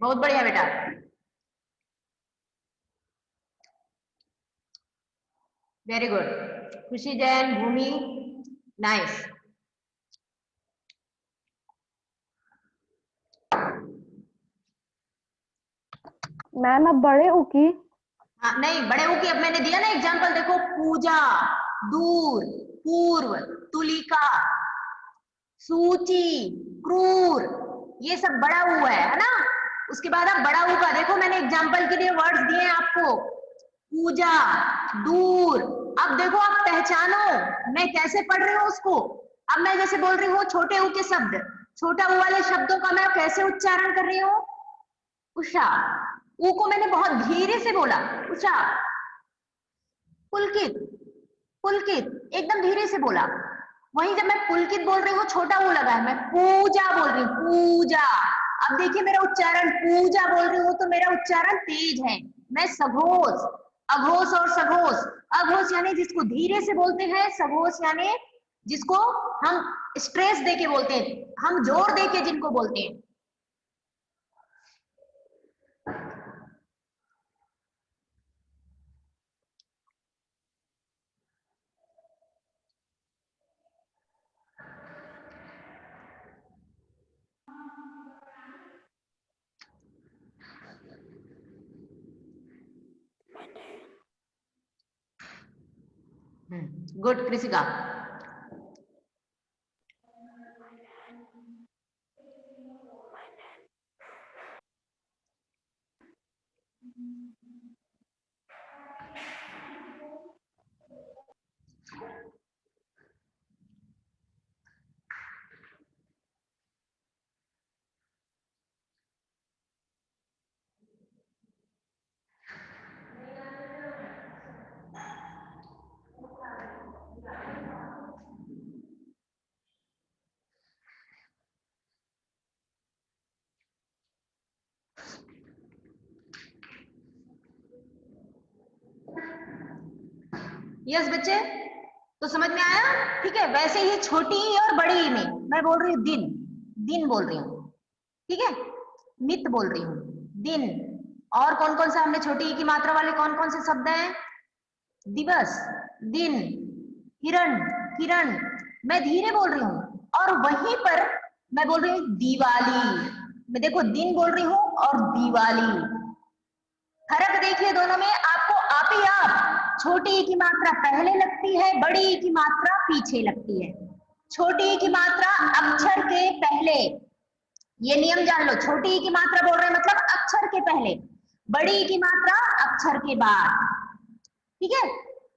बहुत बढ़िया बेटा। Very good. खुशी जैन, भूमि, नाइस। मैम अब बड़े ऊ की। हाँ नहीं, बड़े ऊ की अब मैंने दिया ना एग्जाम्पल, देखो पूजा, दूर, पूर्व, तुलिका, सूची, क्रूर, ये सब बड़ा ऊ है ना। उसके बाद अब बड़ा ऊ का देखो, मैंने एग्जाम्पल के लिए वर्ड्स दिए हैं आपको, पूजा, दूर। अब देखो आप पहचानो मैं कैसे पढ़ रही हूँ उसको। अब मैं जैसे बोल रही हूँ छोटे ऊ के शब्द, छोटा ऊ वाले शब्दों का मैं कैसे उच्चारण कर रही हूँ, उषा। ऊ को मैंने बहुत धीरे से बोला, उषा। पुलकित, पुलकित, एकदम धीरे से बोला। वहीं जब मैं पुलकित बोल रही हूँ छोटा ऊ लगा है, मैं पूजा बोल रही हूँ, पूजा। अब देखिए मेरा उच्चारण, पूजा बोल रही हूँ तो मेरा उच्चारण तेज है। मैं सघोष, अघोष और सघोष। अघोष यानी जिसको धीरे से बोलते हैं, सघोष यानी जिसको हम स्ट्रेस देके बोलते हैं, हम जोर देके जिनको बोलते हैं। गुड कृषिका। यस बच्चे, तो समझ में आया। ठीक है, वैसे ही छोटी ई और बड़ी ई में मैं बोल रही हूँ दिन, दिन बोल रही हूँ। ठीक है, नित बोल रही हूँ, दिन। और कौन कौन सा हमने छोटी ई की मात्रा वाले कौन कौन से शब्द हैं, दिवस, दिन, हिरण, किरण। मैं धीरे बोल रही हूँ। और वहीं पर मैं बोल रही हूँ दिवाली। मैं देखो दिन बोल रही हूँ और दिवाली। फर्क देखिए दोनों में, आपको आप ही आप, छोटी ई की मात्रा पहले लगती है, बड़ी ई की मात्रा पीछे लगती है। छोटी ई की मात्रा अक्षर के पहले, ये नियम जान लो। छोटी ई की मात्रा बोल रहे हैं मतलब अक्षर के पहले, बड़ी ई की मात्रा अक्षर के बाद। ठीक है,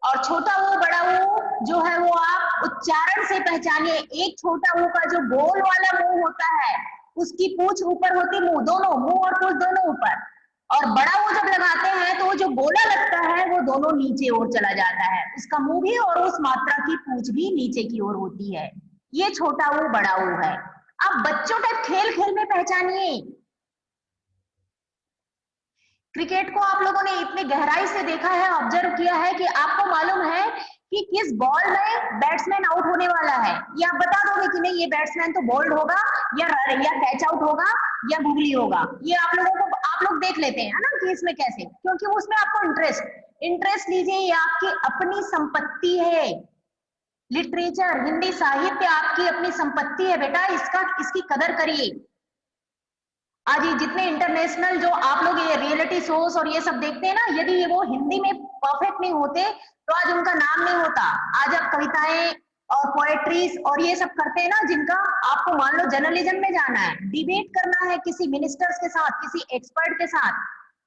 और छोटा ऊ बड़ा ऊ जो है वो आप उच्चारण से पहचानिए। एक छोटा ऊ का जो गोल वाला मुंह होता है, उसकी पूंछ ऊपर होती, मुंह दोनों, मुंह और पूंछ दोनों ऊपर। और बड़ा ऊ जब लगाते हैं तो वो जो गोला लगता है वो दोनों नीचे ओर चला जाता है, उसका मुंह भी और उस मात्रा की पूंछ भी नीचे की ओर होती है। ये छोटा ऊ बड़ा ऊ है। अब बच्चों टाइप खेल खेल में पहचानिए। क्रिकेट को आप लोगों ने इतनी गहराई से देखा है, ऑब्जर्व किया है कि आपको मालूम है कि किस बॉल में बैट्समैन आउट होने वाला है। ये आप बता दोगे कि नहीं ये बैट्समैन तो बोल्ड होगा या कैच आउट होगा या गूगली होगा। ये आप लोगों को, आप लोग देख लेते हैं ना कि इसमें कैसे, क्योंकि उसमें आपको इंटरेस्ट लीजिए। ये आपकी अपनी संपत्ति है। लिटरेचर, हिंदी साहित्य आपकी अपनी संपत्ति है बेटा, इसकी कदर करिए। आज ये जितने इंटरनेशनल जो आप लोग ये रियलिटी शोज और ये सब देखते हैं ना, यदि ये वो हिंदी में परफेक्ट नहीं होते तो आज उनका नाम नहीं होता। आज आप कविताएं और पोएट्रीज और ये सब करते हैं ना, जिनका आपको मान लो जर्नलिज्म में जाना है, डिबेट करना है किसी मिनिस्टर्स के साथ, किसी एक्सपर्ट के साथ,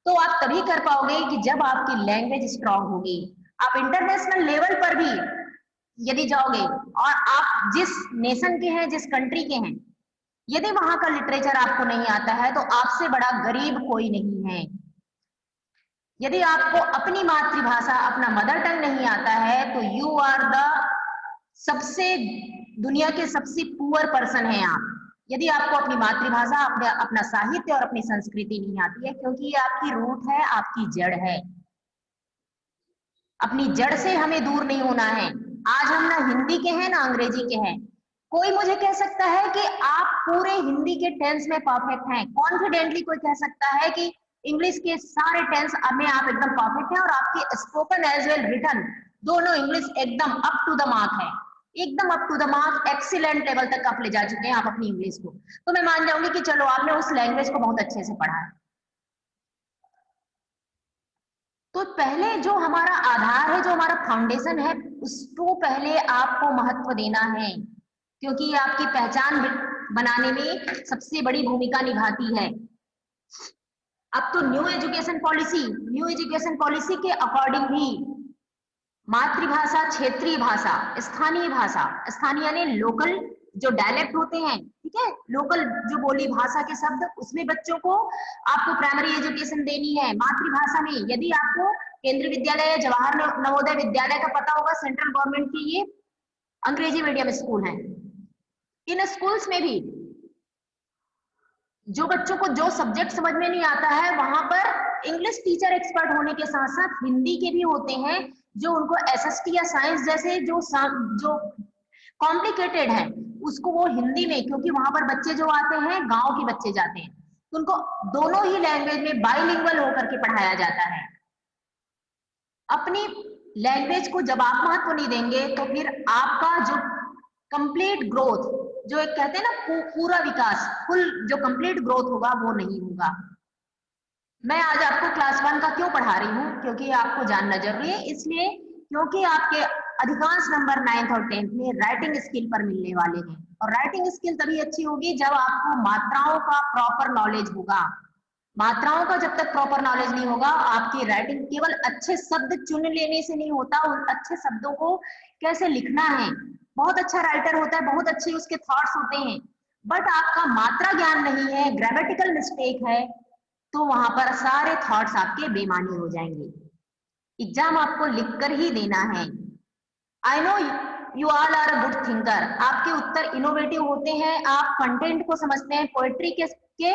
तो आप तभी कर पाओगे कि जब आपकी लैंग्वेज स्ट्रांग होगी। आप इंटरनेशनल लेवल पर भी यदि जाओगे और आप जिस नेशन के हैं, जिस कंट्री के हैं, यदि वहां का लिटरेचर आपको नहीं आता है तो आपसे बड़ा गरीब कोई नहीं है। यदि आपको अपनी मातृभाषा, अपना मदर टंग नहीं आता है तो यू आर द सबसे, दुनिया के सबसे पुअर पर्सन है आप। यदि आपको अपनी मातृभाषा, अपना साहित्य और अपनी संस्कृति नहीं आती है, क्योंकि ये आपकी रूट है, आपकी जड़ है। अपनी जड़ से हमें दूर नहीं होना है। आज हम ना हिंदी के हैं ना अंग्रेजी के हैं। कोई मुझे कह सकता है कि आप पूरे हिंदी के टेंस में परफेक्ट हैं, कॉन्फिडेंटली कोई कह सकता है कि इंग्लिश के सारे टेंस में आप एकदम परफेक्ट हैं और आपके स्पोकन एज वेल रिटन दोनों इंग्लिश एकदम अप टू द मार्क है, एकदम up to the mark, excellent level तक आप ले जा चुके हैं आप अपनी इंग्लिश को। तो मैं मान जाऊंगी कि चलो आपने उस लैंग्वेज को बहुत अच्छे से पढ़ा है। तो पहले जो हमारा आधार है, जो हमारा फाउंडेशन है, उसको पहले आपको महत्व देना है, क्योंकि ये आपकी पहचान बनाने में सबसे बड़ी भूमिका निभाती है। अब तो न्यू एजुकेशन पॉलिसी के अकॉर्डिंग भी मातृभाषा, क्षेत्रीय भाषा, स्थानीय यानी लोकल जो डायलेक्ट होते हैं, ठीक है, लोकल जो बोली भाषा के शब्द, उसमें बच्चों को आपको प्राइमरी एजुकेशन देनी है मातृभाषा में। यदि आपको केंद्रीय विद्यालय या जवाहर नवोदय विद्यालय का पता होगा, सेंट्रल गवर्नमेंट की ये अंग्रेजी मीडियम स्कूल है, इन स्कूल्स में भी जो बच्चों को जो सब्जेक्ट समझ में नहीं आता है, वहां पर इंग्लिश टीचर एक्सपर्ट होने के साथ साथ हिंदी के भी होते हैं, जो उनको एसएसटी या साइंस जैसे जो कॉम्प्लिकेटेड है उसको वो हिंदी में, क्योंकि वहां पर बच्चे जो आते हैं गांव के बच्चे जाते हैं, तो उनको दोनों ही लैंग्वेज में बाइलिंगुअल होकर के पढ़ाया जाता है। अपनी लैंग्वेज को जब आप महत्व नहीं देंगे तो फिर आपका जो कंप्लीट ग्रोथ, जो एक कहते हैं ना पूरा विकास, फुल जो कंप्लीट ग्रोथ होगा वो नहीं होगा। मैं आज आपको क्लास 1 का क्यों पढ़ा रही हूँ, क्योंकि आपको जानना जरूरी है, इसलिए क्योंकि आपके अधिकांश नंबर 9th और 10th में राइटिंग स्किल पर मिलने वाले हैं, और राइटिंग स्किल तभी अच्छी होगी जब आपको मात्राओं का प्रॉपर नॉलेज होगा। मात्राओं का जब तक प्रॉपर नॉलेज नहीं होगा, आपकी राइटिंग केवल अच्छे शब्द चुन लेने से नहीं होता, उन अच्छे शब्दों को कैसे लिखना है। बहुत अच्छा राइटर होता है, बहुत अच्छे उसके थॉट्स होते हैं, बट आपका मात्रा ज्ञान नहीं है, ग्रामेटिकल मिस्टेक है, तो वहां पर सारे थॉट्स आपके बेमानी हो जाएंगे। एग्जाम आपको लिखकर ही देना है। I know you all are a good thinker, आपके उत्तर इनोवेटिव होते हैं, आप कंटेंट को समझते हैं, पोएट्री के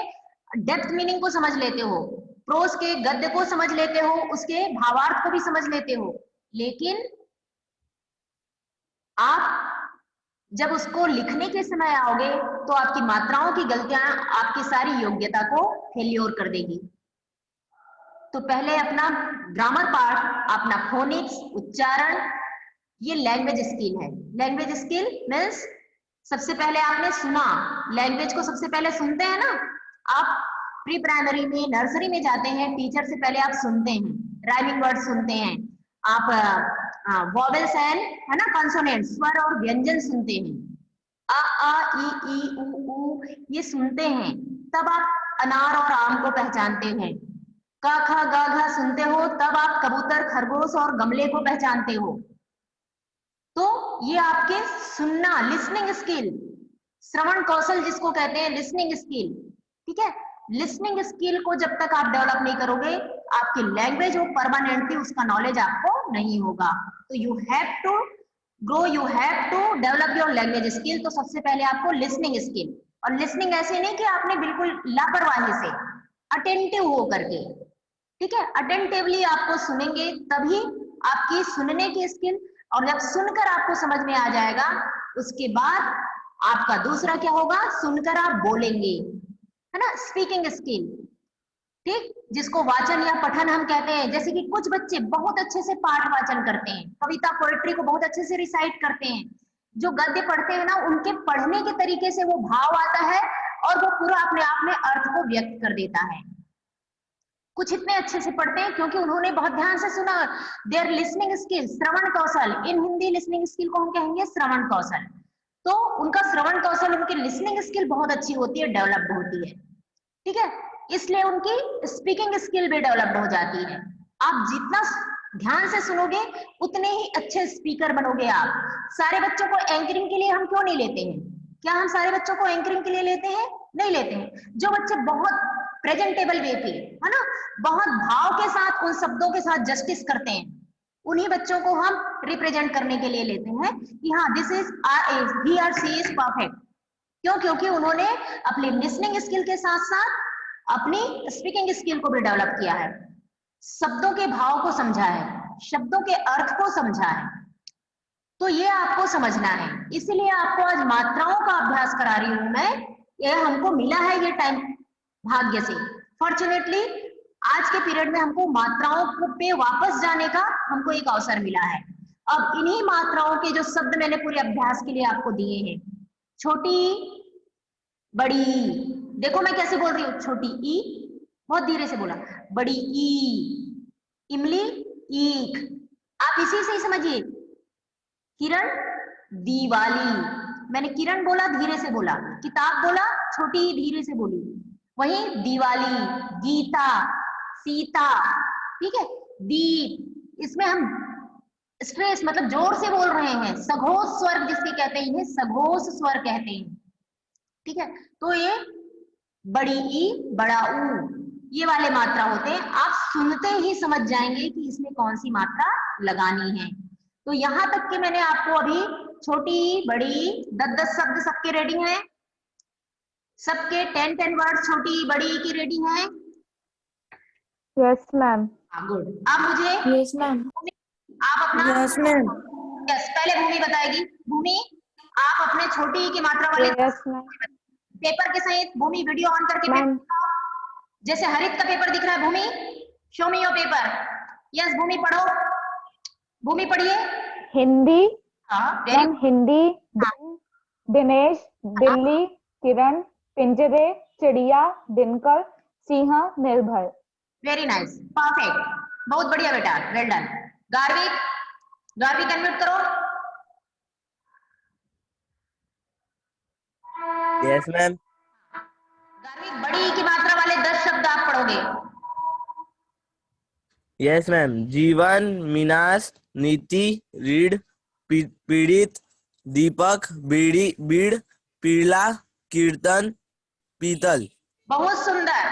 डेप्थ मीनिंग को समझ लेते हो, प्रोज के गद्य को समझ लेते हो, उसके भावार्थ को भी समझ लेते हो, लेकिन आप जब उसको लिखने के समय आओगे तो आपकी मात्राओं की गलतियां आपकी सारी योग्यता को फेल्योर कर देगी। तो पहले अपना ग्रामर पार्ट, अपना फोनिक्स, उच्चारण, ये लैंग्वेज स्किल है। लैंग्वेज स्किल मीन्स सबसे पहले आपने सुना, लैंग्वेज को सबसे पहले सुनते हैं ना, आप प्री प्राइमरी में, नर्सरी में जाते हैं, टीचर से पहले आप सुनते हैं, राइमिंग वर्ड सुनते हैं, आप वॉवेल्स एंड है ना कॉन्सोनेंट, स्वर और व्यंजन सुनते हैं, अ ई उ ये सुनते हैं, तब आप अनार और आम को पहचानते हैं, क ख ग घ सुनते हो, तब आप कबूतर, खरगोश और गमले को पहचानते हो। तो ये आपके सुनना, लिसनिंग स्किल, श्रवण कौशल जिसको कहते हैं, लिसनिंग स्किल, ठीक है। लिसनिंग स्किल को जब तक आप डेवलप नहीं करोगे, आपकी लैंग्वेज हो परमानेंटली उसका नॉलेज आपको नहीं होगा। तो you have to grow, you have to develop your language skill. तो सबसे पहले आपको लिसनिंग स्किल, और लिसनिंग ऐसे नहीं कि आपने बिल्कुल लापरवाही से, अटेंटिव हो करके, ठीक है, अटेंटिवली आपको सुनेंगे तभी आपकी सुनने की स्किल, और जब सुनकर आपको समझ में आ जाएगा, उसके बाद आपका दूसरा क्या होगा, सुनकर आप बोलेंगे, है ना, स्पीकिंग स्किल, ठीक, जिसको वाचन या पठन हम कहते हैं। जैसे कि कुछ बच्चे बहुत अच्छे से पाठ वाचन करते हैं, कविता पोएट्री को बहुत अच्छे से रिसाइट करते हैं, जो गद्य पढ़ते हैं ना, उनके पढ़ने के तरीके से वो भाव आता है और वो पूरा अपने आप में अर्थ को व्यक्त कर देता है। कुछ इतने अच्छे से पढ़ते हैं क्योंकि उन्होंने बहुत ध्यान से सुना, देयर लिसनिंग स्किल, श्रवण कौशल, इन हिंदी लिसनिंग स्किल को हम कहेंगे श्रवण कौशल। तो उनका श्रवण कौशल, उनकी लिसनिंग स्किल बहुत अच्छी होती है, डेवलप्ड होती है, ठीक है, इसलिए उनकी स्पीकिंग स्किल भी डेवलप्ड हो जाती है। आप जितना ध्यान से सुनोगे उतने ही अच्छे स्पीकर बनोगे आप। सारे बच्चों को एंकरिंग के लिए हम क्यों नहीं लेते हैं? क्या हम सारे बच्चों को एंकरिंग के लिए लेते हैं? नहीं लेते हैं। जो बच्चे बहुत प्रेजेंटेबल वे पे, है ना, बहुत भाव के साथ उन शब्दों के साथ जस्टिस करते हैं, उन्हीं बच्चों को हम रिप्रेजेंट करने के लिए लेते हैं कि हाँ, दिस इज ही और सी इज परफेक्ट। क्यों? क्योंकि उन्होंने अपनी लिसनिंग स्किल के साथ साथ अपनी स्पीकिंग स्किल को भी डेवलप किया है, शब्दों के भाव को समझा है, शब्दों के अर्थ को समझा है। तो ये आपको समझना है, इसीलिए आपको आज मात्राओं का अभ्यास करा रही हूं मैं। ये हमको मिला है ये टाइम भाग्य से, फॉर्चुनेटली आज के पीरियड में हमको मात्राओं पे वापस जाने का हमको एक अवसर मिला है। अब इन्हीं मात्राओं के जो शब्द मैंने पूरे अभ्यास के लिए आपको दिए हैं, छोटी बड़ी, देखो मैं कैसे बोल रही हूँ, छोटी ई, बहुत धीरे से बोला, बड़ी ई, इमली ईख, आप इसी से ही समझिए। किरण दीवाली, मैंने किरण बोला धीरे से बोला, किताब बोला छोटी धीरे से बोली, वहीं दीवाली, गीता, सीता, ठीक है, दीप, इसमें हम स्ट्रेस मतलब जोर से बोल रहे हैं, सघोष स्वर जिसके कहते हैं, इन्हें सघोष स्वर कहते हैं, ठीक है। तो ये बड़ी ई बड़ा ऊ ये वाले मात्रा होते हैं, आप सुनते ही समझ जाएंगे कि इसमें कौन सी मात्रा लगानी है। तो यहां तक कि मैंने आपको अभी छोटी बड़ी 10-10 शब्द सबके रेडी हैं, सबके 10-10 वर्ड छोटी बड़ी की रेडी हैं। Yes ma'am. गुड। अब मुझे यस मैम। आप अपना यस मैम। यस पहले भूमि बताएगी। भूमि आप अपने छोटी की मात्रा वाले यस मैम। पेपर के सहित भूमि वीडियो ऑन करके मैम। जैसे हरित का पेपर दिख रहा है, Bhumi show me your paper. Yes Bhumi पढ़ो, भूमि पढ़िए। हिंदी हाँ मैम, हिंदी, दिनेश, दिल्ली, किरण, पिंजरे, चिड़िया, दिनकर, सिंह, निर्भय। वेरी नाइस, परफेक्ट, बहुत बढ़िया बेटा, well done. Garvik, Garvik unmute करो। Yes ma'am. गार्विक बड़ी की मात्रा वाले 10 शब्द आप पढ़ोगे। Yes ma'am. जीवन, मीनास, नीति, रीढ़, पीड़ित, दीपक, बीड़ी, बीड़, पीला, कीर्तन, पीतल। बहुत सुंदर,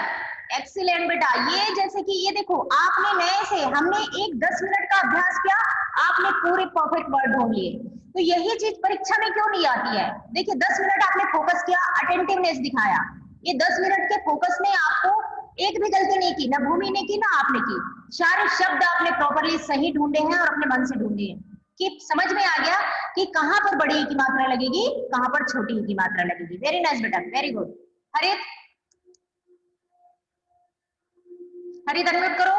एक्सीलेंट बेटा। ये जैसे कि ये देखो, आपने नए से, हमने एक 10 मिनट का अभ्यास किया, आपने पूरे परफेक्ट वर्ड ढूंढ लिए। तो यही चीज परीक्षा में क्यों नहीं आती है? देखिए 10 मिनट आपने फोकस किया, अटेंटिवनेस दिखाया, ये 10 मिनट के फोकस में आपको एक भी गलती नहीं की, ना भूमि ने की ना आपने की, सारे शब्द आपने प्रॉपरली सही ढूंढे हैं और अपने मन से ढूंढे हैं, कि समझ में आ गया कि कहां पर बड़ी की मात्रा लगेगी, कहां पर छोटी की मात्रा लगेगी। वेरी नाइस बेटा, वेरी गुड। हरित, हरित अनम्यूट करो।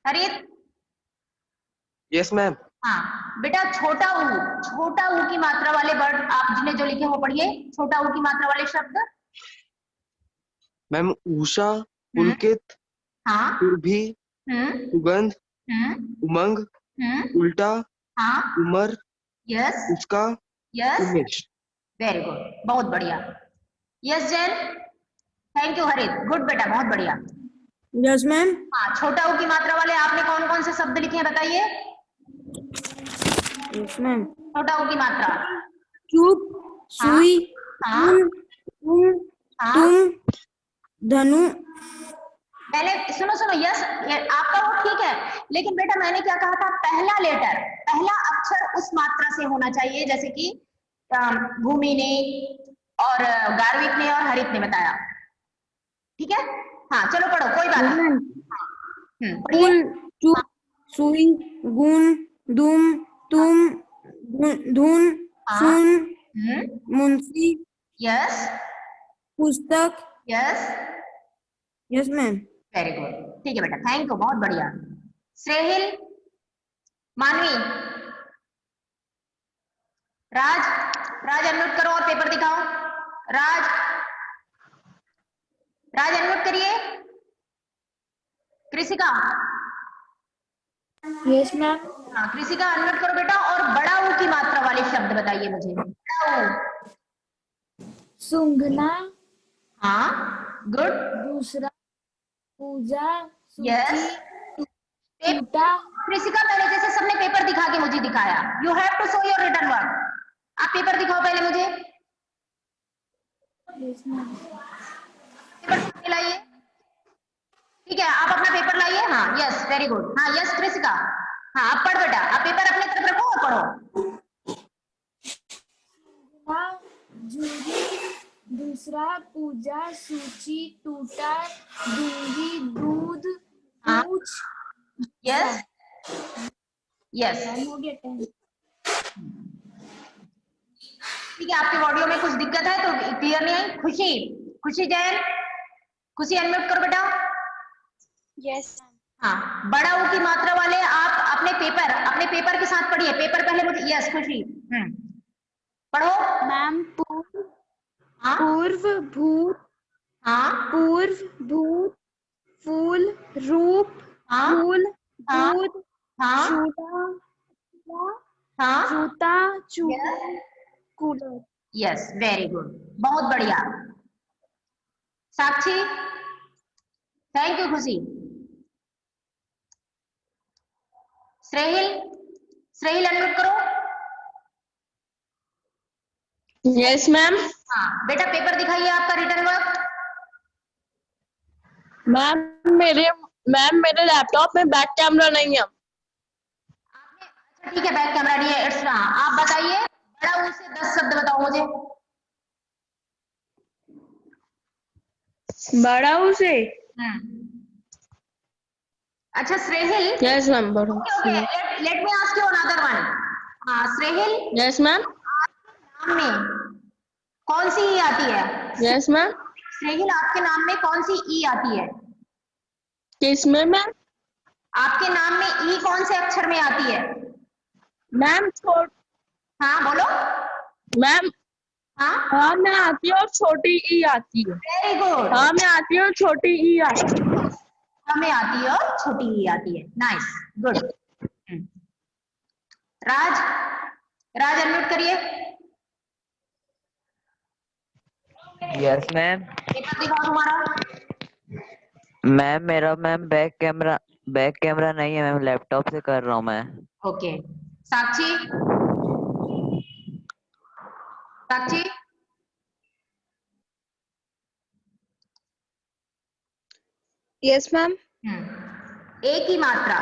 हरित। Yes ma'am. हाँ बेटा, छोटा ऊ की मात्रा वाले वर्ड आप जिन्हें जो लिखे वो पढ़िए, छोटा ऊ की मात्रा वाले शब्द। मैम उषा, पुलकित, हाँ। सुरभि, सुगंध, उमंग, उल्टा, हाँ। उमर, यस उसका, यस, उमेश। वेरी गुड, बहुत बढ़िया। यस जैन, थैंक यू हरित, गुड बेटा, बहुत बढ़िया। Yes ma'am. हाँ, छोटा ऊ की मात्रा वाले आपने कौन कौन से शब्द लिखे हैं बताइए। Yes ma'am. छोटा ऊ की मात्रा। चुप, सुई, हाँ तुम, हाँ। तुम, धनु। पहले सुनो सुनो, यस आपका वो ठीक है, लेकिन बेटा मैंने क्या कहा था, पहला लेटर, पहला अक्षर उस मात्रा से होना चाहिए, जैसे कि भूमि ने और गार्विक ने और हरित ने बताया, ठीक है। हाँ चलो पढ़ो, कोई बात नहीं। पढ़िए। फूल, चुप, सुई, गुण, दुम, तुम, धुन, सुन, मुंशी, यस पुस्तक। Yes, yes ma'am. Very good, ठीक है बेटा, थैंक यू, बहुत बढ़िया। श्रेहिल, मानवी, राज, राज अनम्यूट करो और पेपर दिखाओ। राज, राज अनम्यूट करिए। कृषिका, यस मैम। हाँ कृषिका अनम्यूट करो बेटा, और बड़ा ऊ की मात्रा वाले शब्द बताइए मुझे। बड़ा ऊ। सूंघना। हाँ गुड। दूसरा, पूजा, यस। टूटा। कृषिका पहले जैसे सबने पेपर दिखा के मुझे दिखाया, you have to show your written work. आप पेपर दिखाओ पहले मुझे। Yes ma'am. पेपर लाइए, ठीक है, आप अपना पेपर लाइए। हाँ यस, वेरी गुड। हाँ यस कृषिका, हाँ आप पढ़ बेटा, आप पेपर अपने तरफ रखो और पढ़ो। जूरी, दूसरा, पूजा, सूची, टूटा, दूंगी, दूध, पूछ। यस यस टाइम हो गया 10। ठीक है, आपके ऑडियो में कुछ दिक्कत है तो क्लियर नहीं आई। खुशी, खुशी जैन, खुशी अनम्यूट करो बेटा। यस हाँ, बड़ा ऊ की मात्रा वाले आप अपने पेपर के साथ पढ़िए। पेपर पहले मुझे, यस खुशी, पढ़ो। मैम पूर्व हाँ भूत हाँ पूर्व भूत फूल रूप हाँ फूल हाँ दूध हाँ चूड़ा हाँ, जूता चूड़ा कूलर। यस वेरी गुड, बहुत बढ़िया। साक्षी, थैंक यू। खुशी, श्रेहिल, श्रेहिल अनम्यूट करो। Yes ma'am. हाँ बेटा, पेपर दिखाइए आपका रिटर्न वर्क। मैम मेरे लैपटॉप में बैक कैमरा नहीं है। अच्छा ठीक है, बैक कैमरा नहीं है, इट्स आप बताइए, बड़ा ऊ से 10 शब्द बताओ मुझे। बड़ा उसे। अच्छा श्रेहिल, यस मैम बड़ा ओके उसे। Let me ask you another one. Shrehil, yes ma'am. नाम में कौन सी ई आती है? Yes ma'am. श्रेहिल, आपके नाम में कौन सी ई आती है? किस में मैम? आपके नाम में ई कौन से अक्षर में आती है? मैम हाँ बोलो। मैम हाँ हाँ मैं आती हूँ और छोटी ई आती है। वेरी गुड, हाँ मैं आती हूँ छोटी ई आती है। हमें आती है और छोटी ई आती है। Nice, good. Raj, Raj unmute करिए। Yes ma'am. पेपर दिखाओ तुम्हारा। मैम मेरा बैक कैमरा नहीं है मैम, लैपटॉप से कर रहा हूँ मैं। ओके, साक्षी, साक्षी, यस मैम। एक ही मात्रा,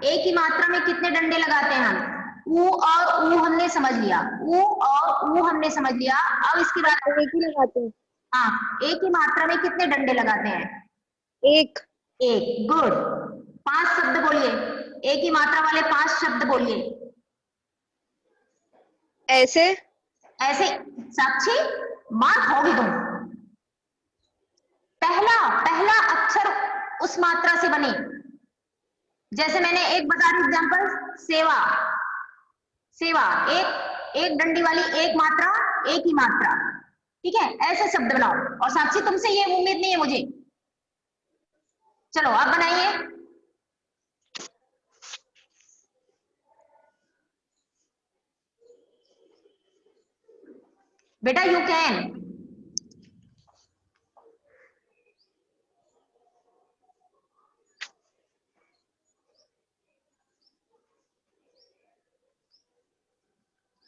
एक ही मात्रा में कितने डंडे लगाते हैं हम? ऊ और ऊ हमने समझ लिया, ऊ और ऊ हमने समझ लिया। अब इसके बाद एक ही लगाते हैं। हाँ, एक ही मात्रा में कितने डंडे लगाते हैं? एक। एक, गुड। 5 शब्द बोलिए, एक ही मात्रा वाले 5 शब्द बोलिए। ऐसे। ऐसे, साक्षी मार्क होगी तुम। पहला पहला अक्षर उस मात्रा से बने। जैसे मैंने एक बता दी एग्जांपल, सेवा, सेवा, एक डंडी वाली एक मात्रा, एक ही मात्रा, ठीक है, ऐसे शब्द बनाओ। और साक्षी तुमसे ये उम्मीद नहीं है मुझे। चलो आप बनाइए। बेटा यू कैन।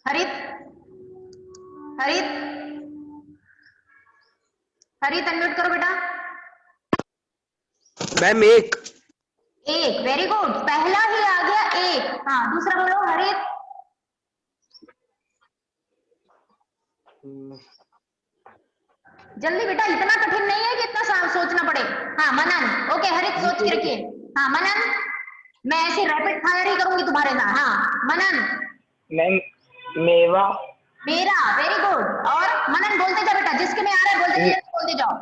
हरित, हरित, हरित अनम्यूट करो बेटा। मैम एक। एक, वेरी गुड, पहला ही आ गया एक। हाँ दूसरा बोलो हरित। जल्दी बेटा, इतना कठिन नहीं है कि इतना सोचना पड़े। हाँ मनन, ओके हरित सोच के रखिए। हाँ मनन, मैं ऐसे रैपिड फायर ही करूंगी तुम्हारे साथ। हाँ मनन। मैम मेवा। मेरा, वेरी गुड। और मनन बोलते जाओ बेटा, जिसके में आ रहा है बोलते जाओ।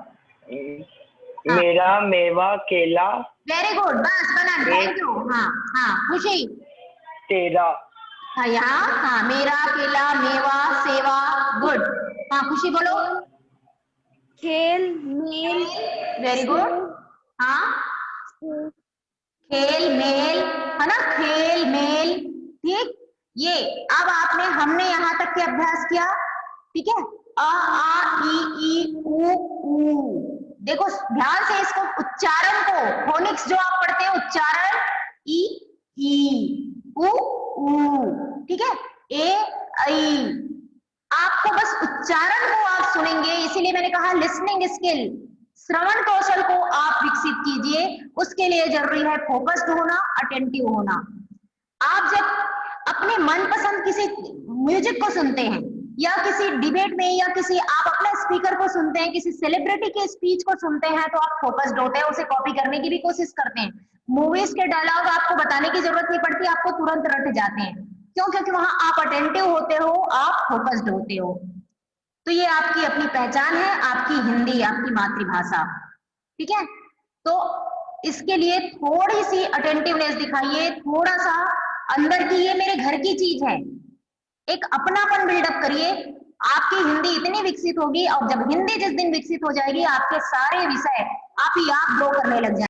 मेरा, मेवा, केला। वेरी गुड, बस मनन, थैंक यू। हाँ हाँ खुशी। तेरा। हाँ यहाँ, हाँ मेरा, केला, मेवा, सेवा, गुड। हाँ खुशी बोलो। खेल मेल वेरी गुड। हाँ खेल मेल, है ना, खेल मेल, ठीक। ये अब आपने, हमने यहाँ तक के अभ्यास किया, ठीक है। अ आ ई उ ऊ। देखो ध्यान से इसको, उच्चारण को, फोनिक्स जो आप पढ़ते हैं उच्चारण, ई उ ऊ, ठीक है, ए आई। आपको बस उच्चारण को आप सुनेंगे, इसीलिए मैंने कहा लिसनिंग स्किल, श्रवण कौशल को आप विकसित कीजिए। उसके लिए जरूरी है फोकस्ड होना, अटेंटिव होना। आप जब अपने मनपसंद किसी म्यूजिक को सुनते हैं, या किसी डिबेट में, या किसी आप अपने स्पीकर को सुनते हैं, किसी सेलिब्रिटी के स्पीच को सुनते हैं, तो आप फोकस्ड होते हैं, उसे कॉपी करने की भी कोशिश करते हैं। मूवीज के डायलॉग आपको बताने की जरूरत नहीं पड़ती, आपको तुरंत रट जाते हैं। क्यों? क्योंकि वहां आप अटेंटिव होते हो, आप फोकस्ड होते हो। तो ये आपकी अपनी पहचान है, आपकी हिंदी, आपकी मातृभाषा। ठीक है, तो इसके लिए थोड़ी सी अटेंटिवनेस दिखाइए, थोड़ा सा अंदर की, ये मेरे घर की चीज है, एक अपनापन बिल्डअप करिए। आपकी हिंदी इतनी विकसित होगी, और जब हिंदी जिस दिन विकसित हो जाएगी, आपके सारे विषय आप ही आप ग्रो करने लग जाएंगे।